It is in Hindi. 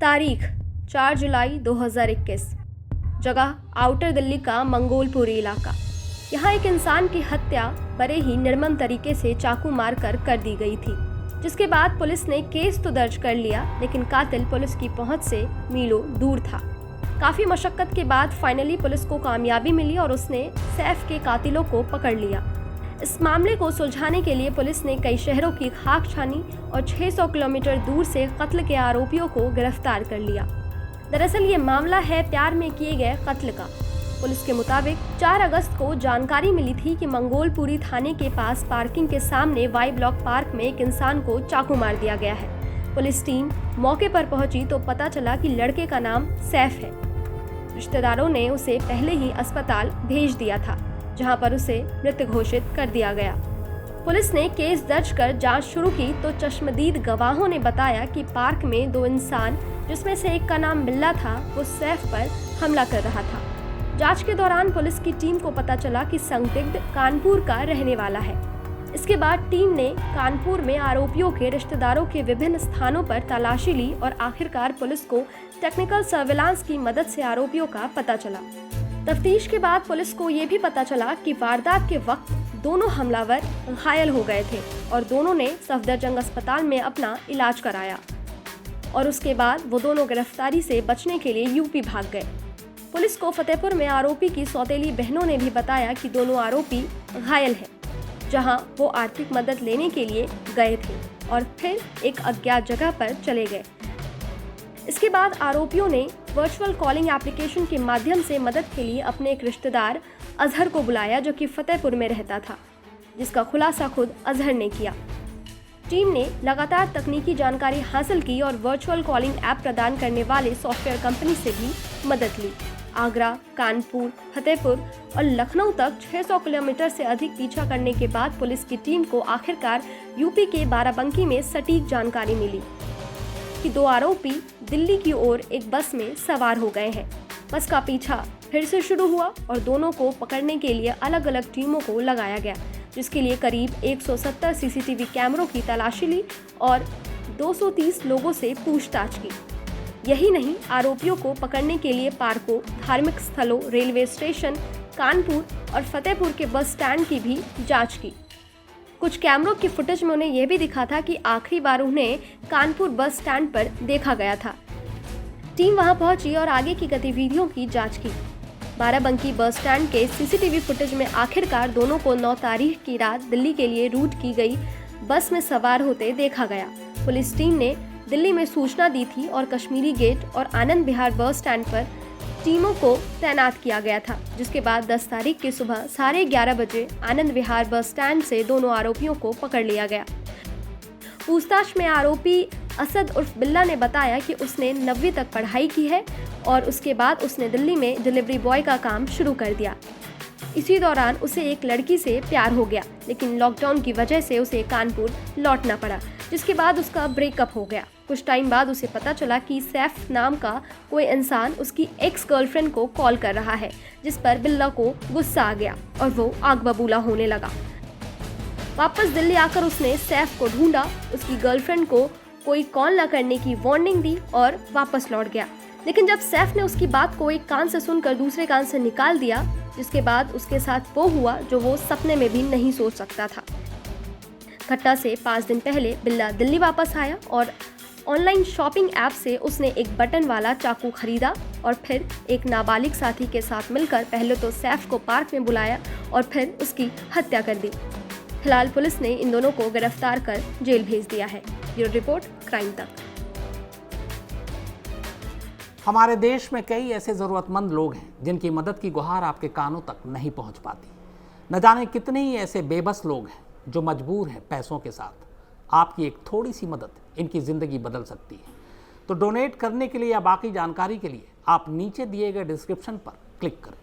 तारीख 4 जुलाई 2021। जगह आउटर दिल्ली का मंगोलपुरी इलाका। यहाँ एक इंसान की हत्या बड़े ही निर्मम तरीके से चाकू मारकर कर दी गई थी, जिसके बाद पुलिस ने केस तो दर्ज कर लिया, लेकिन कातिल पुलिस की पहुंच से मीलों दूर था। काफी मशक्कत के बाद फाइनली पुलिस को कामयाबी मिली और उसने सैफ के कातिलों को पकड़ लिया। इस मामले को सुलझाने के लिए पुलिस ने कई शहरों की खाक छानी और 600 किलोमीटर दूर से कत्ल के आरोपियों को गिरफ्तार कर लिया। दरअसल ये मामला है प्यार में किए गए कत्ल का। पुलिस के मुताबिक 4 अगस्त को जानकारी मिली थी कि मंगोलपुरी थाने के पास पार्किंग के सामने वाई ब्लॉक पार्क में एक इंसान को चाकू मार दिया गया है। पुलिस टीम मौके पर पहुंची तो पता चला कि लड़के का नाम सैफ है। रिश्तेदारों ने उसे पहले ही अस्पताल भेज दिया था, जहां पर उसे मृत घोषित कर दिया गया। पुलिस ने केस दर्ज कर जांच शुरू की तो चश्मदीद गवाहों ने बताया कि पार्क में 2 इंसान, जिसमें से एक का नाम बिल्ला था, वो सैफ पर हमला कर रहा था। जांच के दौरान पुलिस की टीम को पता चला कि संदिग्ध कानपुर का रहने वाला है। इसके बाद टीम ने कानपुर में आरोपियों के रिश्तेदारों के विभिन्न स्थानों पर तलाशी ली और आखिरकार पुलिस को टेक्निकल सर्विलांस की मदद से आरोपियों का पता चला। तफ्तीश के बाद पुलिस को ये भी पता चला कि वारदात के वक्त दोनों हमलावर घायल हो गए थे और दोनों ने सफदरजंग अस्पताल में अपना इलाज कराया और उसके बाद वो दोनों गिरफ्तारी से बचने के लिए यूपी भाग गए। पुलिस को फतेहपुर में आरोपी की सौतेली बहनों ने भी बताया कि दोनों आरोपी घायल हैं, जहां वो आर्थिक मदद लेने के लिए गए थे और फिर एक अज्ञात जगह पर चले गए। इसके बाद आरोपियों ने वर्चुअल कॉलिंग एप्लीकेशन के माध्यम से मदद के लिए अपने एक रिश्तेदार अजहर को बुलाया, जो कि फतेहपुर में रहता था, जिसका खुलासा खुद अजहर ने किया। टीम ने लगातार तकनीकी जानकारी हासिल की और वर्चुअल कॉलिंग ऐप प्रदान करने वाले सॉफ्टवेयर कंपनी से भी मदद ली। आगरा, कानपुर, फतेहपुर और लखनऊ तक 600 किलोमीटर से अधिक पीछा करने के बाद पुलिस की टीम को आखिरकार यूपी के बाराबंकी में सटीक जानकारी मिली कि 2 आरोपी दिल्ली की ओर एक बस में सवार हो गए हैं। बस का पीछा फिर से शुरू हुआ और दोनों को पकड़ने के लिए अलग अलग टीमों को लगाया गया, जिसके लिए करीब 170 सीसीटीवी कैमरों की तलाशी ली और 230 लोगों से पूछताछ की। यही नहीं, आरोपियों को पकड़ने के लिए पार्कों, धार्मिक स्थलों, रेलवे स्टेशन, कानपुर और फतेहपुर के बस स्टैंड की भी जांच की। कुछ कैमरों की फुटेज में उन्हें यह भी दिखा था कि आखिरी बार उन्हें कानपुर बस स्टैंड पर देखा गया था। टीम वहां पहुंची और आगे की गतिविधियों की जांच की। बाराबंकी बस स्टैंड के सीसीटीवी फुटेज में आखिरकार दोनों को 9 तारीख की रात दिल्ली के लिए रूट की गई बस में सवार होते देखा गया। पुलिस टीम ने दिल्ली में सूचना दी थी और कश्मीरी गेट और आनंद विहार बस स्टैंड पर टीमों को तैनात किया गया था, जिसके बाद 10 तारीख की सुबह 11:30 बजे आनंद विहार बस स्टैंड से दोनों आरोपियों को पकड़ लिया गया। पूछताछ में आरोपी असद उर्फ बिल्ला ने बताया कि उसने 9वीं तक पढ़ाई की है और उसके बाद उसने दिल्ली में डिलीवरी बॉय का काम शुरू कर दिया। इसी दौरान उसे एक लड़की से प्यार हो गया, लेकिन लॉकडाउन की वजह से उसे कानपुर लौटना पड़ा, जिसके बाद उसका ब्रेकअप हो गया। कुछ टाइम बाद उसे पता चला कि सैफ नाम का कोई इंसान उसकी एक्स गर्लफ्रेंड को कॉल कर रहा है, जिस पर बिल्ला को गुस्सा आ गया और वो आग बबूला होने लगा। वापस दिल्ली आकर उसने सैफ को ढूंढा, उसकी गर्लफ्रेंड को कोई कॉल न करने की वार्निंग दी और वापस लौट गया। लेकिन जब सैफ ने उसकी बात को एक कान से सुनकर दूसरे कान से निकाल दिया, जिसके बाद उसके साथ वो हुआ जो वो सपने में भी नहीं सोच सकता था। घटना से 5 दिन पहले बिल्ला दिल्ली वापस आया और ऑनलाइन शॉपिंग ऐप से उसने एक बटन वाला चाकू खरीदा और फिर एक नाबालिग साथी के साथ मिलकर पहले तो सैफ को पार्क में बुलाया और फिर उसकी हत्या कर दी। फिलहाल पुलिस ने इन दोनों को गिरफ्तार कर जेल भेज दिया है। ब्यूरो रिपोर्ट, क्राइम तक। हमारे देश में कई ऐसे ज़रूरतमंद लोग हैं जिनकी मदद की गुहार आपके कानों तक नहीं पहुंच पाती। न जाने कितने ही ऐसे बेबस लोग हैं जो मजबूर हैं पैसों के साथ। आपकी एक थोड़ी सी मदद इनकी ज़िंदगी बदल सकती है। तो डोनेट करने के लिए या बाकी जानकारी के लिए आप नीचे दिए गए डिस्क्रिप्शन पर क्लिक करें।